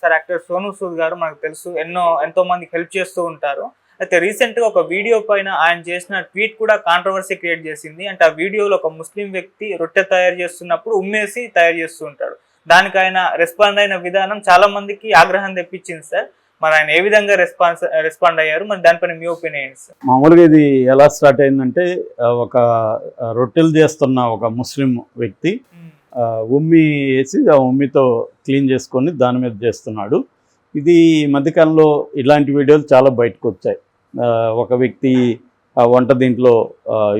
Sir actor Sonu Sood గారు మనకు తెలుసు ఎంతో మందికి హెల్ప్ చేస్తూ ఉంటారు. అయితే రీసెంట్‌గా ఒక వీడియో పైన ఆయన చేసిన ట్వీట్ కూడా కాంట్రోవర్సీ క్రియేట్ చేసింది. అంటే ఆ వీడియోలో ఒక ముస్లిం వ్యక్తి రొట్టె తయారు చేస్తున్నప్పుడు ఉమ్మేసి తయారు చేస్తూ ఉంటాడు. దానికి ఆయన రెస్పాండ్ అయిన విధానం చాలా మందికి ఆగ్రహం తెప్పించింది సార్. మరి ఆయన ఏ విధంగా రెస్పాండ్ అయ్యారు? మరి దానిపైన మీ ఒపీనియన్ ఏంటి సార్? మామూలుగా ఇది ఎలా స్టార్ట్ అయిందంటే ఒక రొట్టెలు చేస్తున్న ఒక ముస్లిం వ్యక్తి ఉమ్మి వేసి ఆ ఉమ్మితో క్లీన్ చేసుకొని దాని మీద చేస్తున్నాడు. ఇది మధ్యకాలంలో ఇలాంటి వీడియోలు చాలా బయటకు వచ్చాయి. ఒక వ్యక్తి వంట దీంట్లో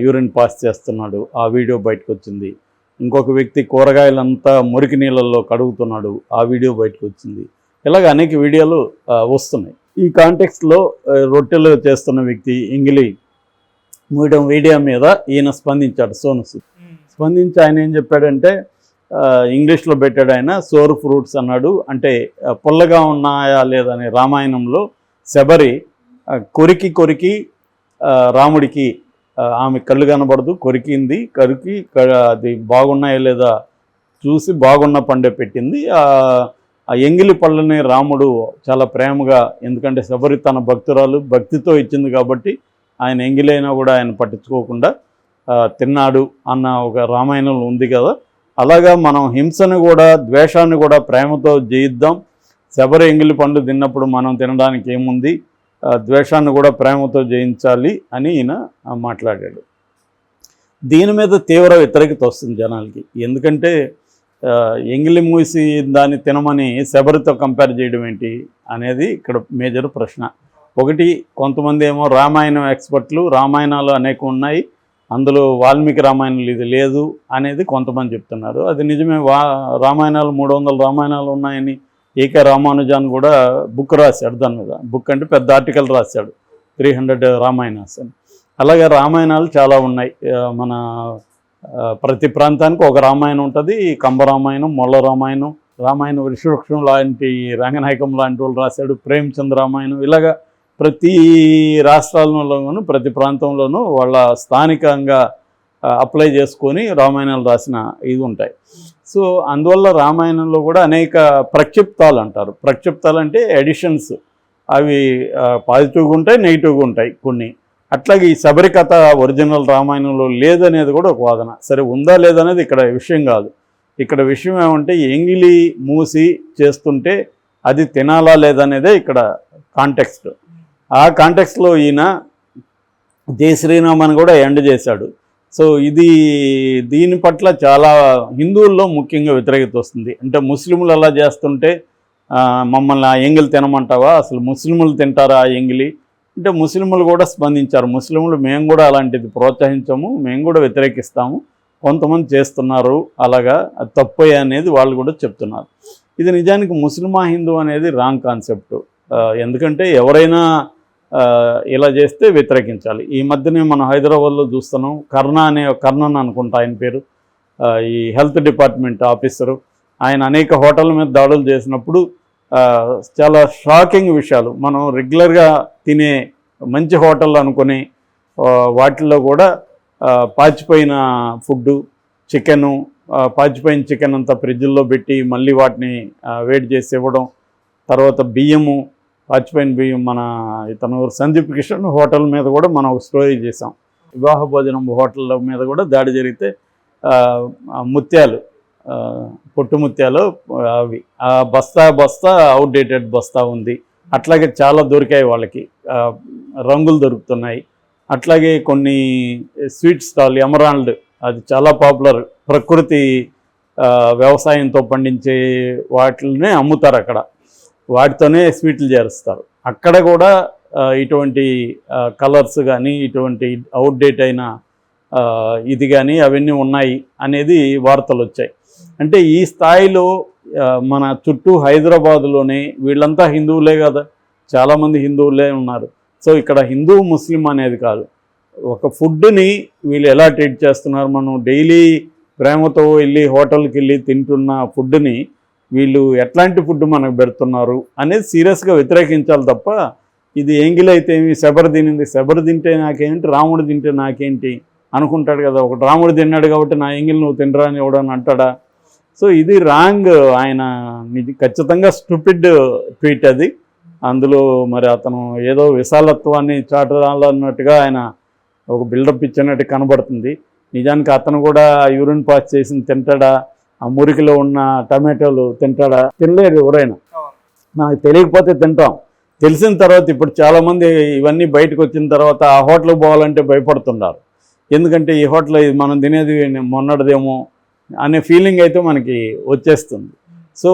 యూరిన్ పాస్ చేస్తున్నాడు, ఆ వీడియో బయటకు వచ్చింది. ఇంకొక వ్యక్తి కూరగాయలంతా మురికి నీళ్ళల్లో కడుగుతున్నాడు, ఆ వీడియో బయటకు వచ్చింది. ఇలాగ అనేక వీడియోలు వస్తున్నాయి. ఈ కాంటెక్స్ట్లో రొట్టెలు చేస్తున్న వ్యక్తి ఇంగిలి మూయడం వీడియో మీద ఈయన స్పందించాడు, సోనూ సూద్. స్పందించి ఆయన ఏం చెప్పాడంటే, ఇంగ్లీష్లో పెట్టాడు ఆయన, సోర్ ఫ్రూట్స్ అన్నాడు. అంటే పుల్లగా ఉన్నాయా లేదని రామాయణంలో శబరి కొరికి రాముడికి ఆమె కళ్ళు కనబడదు, కొరికి అది బాగున్నాయా లేదా చూసి బాగున్న పండే పెట్టింది. ఆ ఎంగిలి పళ్ళని రాముడు చాలా ప్రేమగా, ఎందుకంటే శబరి తన భక్తురాలు, భక్తితో ఇచ్చింది కాబట్టి ఆయన ఎంగిలైనా కూడా ఆయన పట్టించుకోకుండా తిన్నాడు అన్న ఒక రామాయణంలో ఉంది కదా. అలాగా మనం హింసను కూడా ద్వేషాన్ని కూడా ప్రేమతో జయిద్దాం. శబరి ఎంగిలి పండు తిన్నప్పుడు మనం తినడానికి ఏముంది, ద్వేషాన్ని కూడా ప్రేమతో జయించాలి అని ఈయన మాట్లాడాడు. దీని మీద తీవ్ర వ్యతిరేకత వస్తుంది జనాలకి. ఎందుకంటే ఎంగిలి మూసి దాన్ని తినమని శబరితో కంపేర్ చేయడం ఏంటి అనేది ఇక్కడ మేజర్ ప్రశ్న. ఒకటి, కొంతమంది ఏమో రామాయణం ఎక్స్పర్ట్లు, రామాయణాలు అనేక ఉన్నాయి, అందులో వాల్మీకి రామాయణాలు ఇది లేదు అనేది కొంతమంది చెప్తున్నారు. అది నిజమే. రామాయణాలు 300 రామాయణాలు ఉన్నాయని ఏకే రామానుజాన్ కూడా బుక్ రాశాడు. దాని మీద బుక్ అంటే పెద్ద ఆర్టికల్ రాశాడు, 300 రామాయణాస్ అని. అలాగే రామాయణాలు చాలా ఉన్నాయి. మన ప్రతి ప్రాంతానికి ఒక రామాయణం ఉంటుంది. కంబరామాయణం, మొల్ల రామాయణం, రామాయణ వృషవృక్షం లాంటి రంగనాయకం లాంటి వాళ్ళు రాశాడు, ప్రేమచంద్ర రామాయణం. ఇలాగా ప్రతి రాష్ట్రాల్లోనూ ప్రతి ప్రాంతంలోనూ వాళ్ళ స్థానికంగా అప్లై చేసుకొని రామాయణాలు రాసిన ఇది ఉంటాయి. సో అందువల్ల రామాయణంలో కూడా అనేక ప్రక్షిప్తాలు అంటారు. ప్రక్షిప్తాలు అంటే ఎడిషన్స్, అవి పాజిటివ్గా ఉంటాయి, నెగిటివ్గా ఉంటాయి కొన్ని. అట్లాగే ఈ శబరి కథ ఒరిజినల్ రామాయణంలో లేదనేది కూడా ఒక వాదన. సరే, ఉందా లేదనేది ఇక్కడ విషయం కాదు. ఇక్కడ విషయం ఏమంటే ఎంగిలి మూసి చేస్తుంటే అది తినాలా లేదనేదే ఇక్కడ కాంటెక్స్ట్. ఆ కాంటెక్స్ట్లో ఈయన జై శ్రీరామ్ అని కూడా ఎండ్ చేశాడు. సో దీని పట్ల చాలా హిందువుల్లో ముఖ్యంగా వ్యతిరేకత వస్తుంది. అంటే ముస్లింలు అలా చేస్తుంటే మమ్మల్ని ఆ ఎంగిలి తినమంటావా, అసలు ముస్లింలు తింటారా ఆ ఎంగిలి అంటే ముస్లింలు కూడా స్పందించారు. ముస్లింలు మేము కూడా అలాంటిది ప్రోత్సహించము, మేము కూడా వ్యతిరేకిస్తాము, కొంతమంది చేస్తున్నారు అలాగా, అది తప్పు అనేది వాళ్ళు కూడా చెప్తున్నారు. ఇది నిజానికి ముస్లిమా హిందూ అనేది రాంగ్ కాన్సెప్ట్. ఎందుకంటే ఎవరైనా ఇలా చేస్తే వ్యతిరేకించాలి. ఈ మధ్యనే మనం హైదరాబాద్లో చూస్తున్నాం, కర్ణన్ అనుకుంటా ఆయన పేరు, ఈ హెల్త్ డిపార్ట్మెంట్ ఆఫీసరు, ఆయన అనేక హోటళ్ళ మీద దాడులు చేసినప్పుడు చాలా షాకింగ్ విషయాలు, మనం రెగ్యులర్గా తినే మంచి హోటళ్ళు అనుకుని వాటిల్లో కూడా పాచిపోయిన ఫుడ్డు, చికెను, పాచిపోయిన చికెన్ అంతా ఫ్రిడ్జ్లో పెట్టి మళ్ళీ వాటిని వేడి చేసి ఇవ్వడం, తర్వాత బియ్యము, పాచిపోయిన బియ్యం. మన ఇతను సందీప్ కిషన్ హోటల్ మీద కూడా మనం ఒక స్టోరీ చేసాం. వివాహ భోజనం హోటళ్ళ మీద కూడా దాడి జరిగితే ముత్యాలు, పొట్టు ముత్యాలు, అవి ఆ బస్తా అవుట్డేటెడ్ బస్తా ఉంది. అట్లాగే చాలా దొరికాయి వాళ్ళకి, రంగులు దొరుకుతున్నాయి. అట్లాగే కొన్ని స్వీట్ స్టాల్, ఎమరాల్డ్, అది చాలా పాపులర్, ప్రకృతి వ్యవసాయంతో పండించే వాటినే అమ్ముతారు అక్కడ, వాటితోనే స్వీట్లు చేరుస్తారు. అక్కడ కూడా ఇటువంటి కలర్స్ కానీ ఇటువంటి అవుట్డేట్ అయిన ఇది కానీ అవన్నీ ఉన్నాయి అనేది వార్తలు వచ్చాయి. అంటే ఈ స్థాయిలో మన చుట్టూ హైదరాబాదులోనే వీళ్ళంతా హిందువులే కదా, చాలామంది హిందువులే ఉన్నారు. సో ఇక్కడ హిందూ ముస్లిం అనేది కాదు, ఒక ఫుడ్ని వీళ్ళు ఎలా ట్రీట్ చేస్తున్నారు, మనం డైలీ ప్రేమతో వెళ్ళి హోటల్కి వెళ్ళి తింటున్న ఫుడ్ని వీళ్ళు ఎట్లాంటి ఫుడ్ మనకు పెడుతున్నారు అనేది సీరియస్గా వ్యతిరేకించాలి తప్ప, ఇది ఎంగిల్ అయితే ఏమి, శబరి తినింది, శబరి తింటే నాకేంటి, రాముడు తింటే నాకేంటి అనుకుంటాడు కదా. ఒకటి రాముడు తిన్నాడు కాబట్టి నా ఎంగిల్ నువ్వు తినరా అని ఎవడని అంటాడా? సో ఇది రాంగ్. ఆయన ఖచ్చితంగా స్టూపిడ్ ట్వీట్ అది. అందులో మరి అతను ఏదో విశాలత్వాన్ని చాటాలన్నట్టుగా ఆయన ఒక బిల్డప్ ఇచ్చినట్టు కనబడుతుంది. నిజానికి అతను కూడా యూరిన్ పాస్ చేసి తింటాడా, ఆ మురికిలో ఉన్న టమాటోలు తింటాడా? తినలేరు ఎవరైనా. నాకు తెలియకపోతే తింటాం, తెలిసిన తర్వాత ఇప్పుడు చాలామంది ఇవన్నీ బయటకు వచ్చిన తర్వాత ఆ హోటల్కి పోవాలంటే భయపడుతున్నారు. ఎందుకంటే ఈ హోటల్ ఇది మనం తినేది మొన్నటిదేమో అనే ఫీలింగ్ అయితే మనకి వచ్చేస్తుంది. సో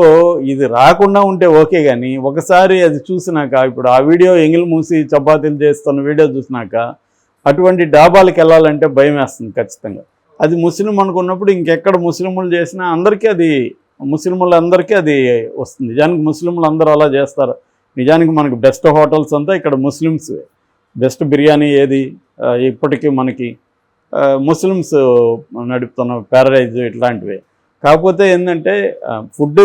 ఇది రాకుండా ఉంటే ఓకే, కానీ ఒకసారి అది చూసినాక, ఇప్పుడు ఆ వీడియో ఎంగిల్ మూసి చపాతీలు చేస్తున్న వీడియో చూసినాక అటువంటి డాబాలకు వెళ్ళాలంటే భయం వేస్తుంది ఖచ్చితంగా. అది ముస్లిం అనుకున్నప్పుడు ఇంకెక్కడ ముస్లింలు చేసినా అందరికీ అది, ముస్లింలందరికీ అది వస్తుంది. నిజానికి ముస్లింలు అందరూ అలా చేస్తారు. నిజానికి మనకు బెస్ట్ హోటల్స్ అంతా ఇక్కడ ముస్లిమ్స్. బెస్ట్ బిర్యానీ ఏది ఇప్పటికీ మనకి ముస్లిమ్స్ నడుపుతున్న ప్యారడైజ్ ఇట్లాంటివి. కాకపోతే ఏంటంటే ఫుడ్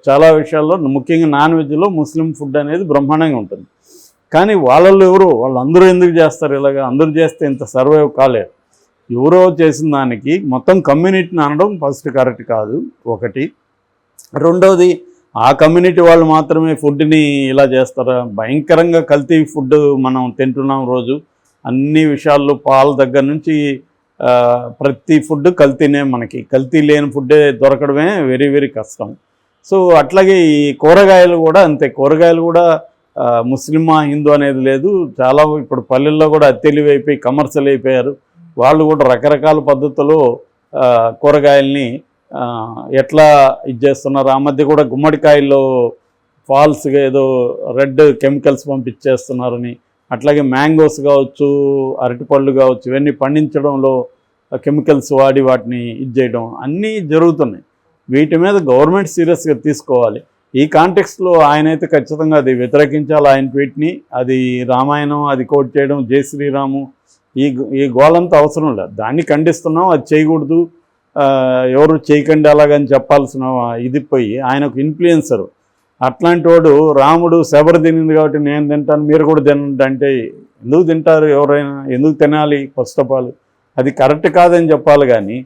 చాలా విషయాల్లో, ముఖ్యంగా నాన్ వెజ్లో ముస్లిం ఫుడ్ అనేది బ్రహ్మాండంగా ఉంటుంది. కానీ వాళ్ళల్లో ఎవరు, వాళ్ళందరూ ఎందుకు చేస్తారు ఇలాగా? అందరూ చేస్తే ఇంత సర్వైవ్ కాలేరు. ఎవరో చేసిన దానికి మొత్తం కమ్యూనిటీని అనడం ఫస్ట్ కరెక్ట్ కాదు ఒకటి. రెండవది, ఆ కమ్యూనిటీ వాళ్ళు మాత్రమే ఫుడ్ని ఇలా చేస్తారా? భయంకరంగా కల్తీ ఫుడ్ మనం తింటున్నాం రోజు. అన్ని విషయాల్లో పాల దగ్గర నుంచి ప్రతి ఫుడ్ కల్తీనే. మనకి కల్తీ లేని ఫుడ్డే దొరకడమే వెరీ వెరీ కష్టం. సో అట్లాగే ఈ కూరగాయలు కూడా అంతే. కూరగాయలు కూడా ముస్లిమా హిందూ అనేది లేదు. చాలా ఇప్పుడు పల్లెల్లో కూడా తెలివైపోయి కమర్షియల్ అయిపోయారు. వాళ్ళు కూడా రకరకాల పద్ధతుల్లో కూరగాయల్ని ఎట్లా ఇది చేస్తున్నారు. ఆ మధ్య కూడా గుమ్మడికాయల్లో ఫాల్స్గా ఏదో రెడ్ కెమికల్స్ పంపించేస్తున్నారని, అట్లాగే మ్యాంగోస్ కావచ్చు, అరటిపళ్ళు కావచ్చు, ఇవన్నీ పండించడంలో కెమికల్స్ వాడి వాటిని ఇది చేయడం అన్నీ జరుగుతున్నాయి. వీటి మీద గవర్నమెంట్ సీరియస్గా తీసుకోవాలి. ఈ కాంటెక్స్ట్లో ఆయనైతే ఖచ్చితంగా అది వ్యతిరేకించాలి. ఆయన ట్వీట్ని, అది రామాయణం అది కోట్ చేయడం, జై శ్రీరాము, ఈ గోలంతా అవసరం లేదు. దాన్ని ఖండిస్తున్నాం, అది చేయకూడదు, ఎవరు చేయకండి అలాగని చెప్పాల్సిన ఇది పోయి ఆయన ఒక ఇన్ఫ్లుయెన్సరు. అట్లాంటి వాడు రాముడు శబరి తినింది కాబట్టి నేను తింటాను మీరు కూడా తినండి అంటే ఎందుకు తింటారు? ఎవరైనా ఎందుకు తినాలి? ఫస్ట్ ఆఫ్ ఆల్ అది కరెక్ట్ కాదని చెప్పాలి. కానీ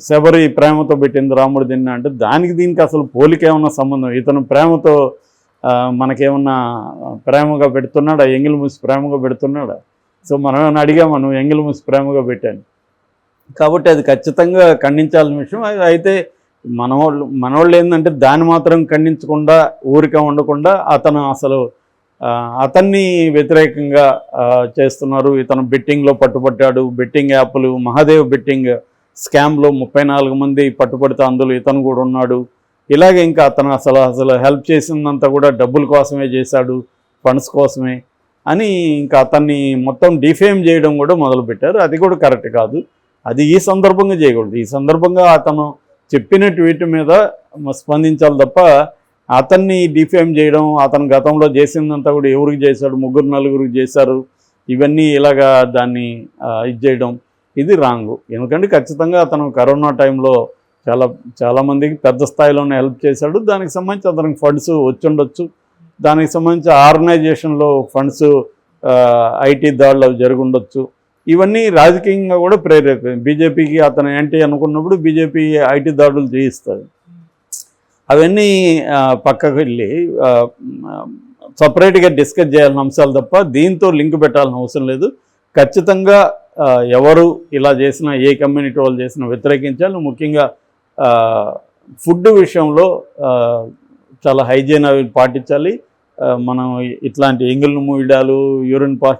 శబరి ప్రేమతో పెట్టింది రాముడు తిన్నా అంటే దానికి దీనికి అసలు పోలికేమన్నా సంబంధం? ఇతను ప్రేమతో మనకేమన్నా ప్రేమగా పెడుతున్నాడా? ఎంగిల్ మూసి ప్రేమగా పెడుతున్నాడా? సో మనం ఏమైనా అడిగామా నువ్వు ఎంగిల్ మూసి ప్రేమగా పెట్టాను? కాబట్టి అది ఖచ్చితంగా ఖండించాల్సిన విషయం. అయితే మనోళ్ళు ఏంటంటే దాన్ని మాత్రం ఖండించకుండా ఊరిక ఉండకుండా అతను అసలు అతన్ని వ్యతిరేకంగా చేస్తున్నారు. ఇతను బెట్టింగ్లో పట్టుబట్టాడు. బెట్టింగ్ యాప్లు, మహాదేవ్ బెట్టింగ్ స్కామ్లో 34 మంది పట్టుబడితే అందులో ఇతను కూడా ఉన్నాడు. ఇలాగే ఇంకా అతను అసలు హెల్ప్ చేసిందంతా కూడా డబ్బుల కోసమే చేశాడు, ఫండ్స్ కోసమే అని ఇంకా అతన్ని మొత్తం డిఫేమ్ చేయడం కూడా మొదలుపెట్టారు. అది కూడా కరెక్ట్ కాదు. అది ఈ సందర్భంగా చేయకూడదు. ఈ సందర్భంగా అతను చెప్పిన ట్వీట్ మీద స్పందించాలి తప్ప అతన్ని డిఫేమ్ చేయడం, అతను గతంలో చేసిందంతా కూడా ఎవరికి చేశాడు, 3-4 చేశారు, ఇవన్నీ ఇలాగా దాన్ని ఇది చేయడం ఇది రాంగు. ఎందుకంటే ఖచ్చితంగా అతను కరోనా టైంలో చాలామందికి పెద్ద స్థాయిలోనే హెల్ప్ చేశాడు. దానికి సంబంధించి అతనికి ఫండ్స్ వచ్చి ఉండొచ్చు. దానికి సంబంధించి ఆర్గనైజేషన్లో ఫండ్స్ ఐటీ దాడులు అవి జరిగి ఉండొచ్చు. ఇవన్నీ రాజకీయంగా కూడా ప్రేరేపం. బీజేపీకి అతను యాంటీ అనుకున్నప్పుడు బీజేపీ ఐటీ దాడులు చేయిస్తుంది. అవన్నీ పక్కకు వెళ్ళి సపరేట్గా డిస్కస్ చేయాల్సిన అంశాలు తప్ప దీంతో లింక్ పెట్టాల్సిన అవసరం లేదు. ఖచ్చితంగా ఎవరు ఇలా చేసినా, ఏ కమ్యూనిటీ వాళ్ళు చేసినా వ్యతిరేకించాలి. ముఖ్యంగా ఫుడ్ విషయంలో చాలా హైజీన్ అవి పాటించాలి. మనం ఇట్లాంటి ఎంగిల్ మూయడాలు, యూరిన్ పాస్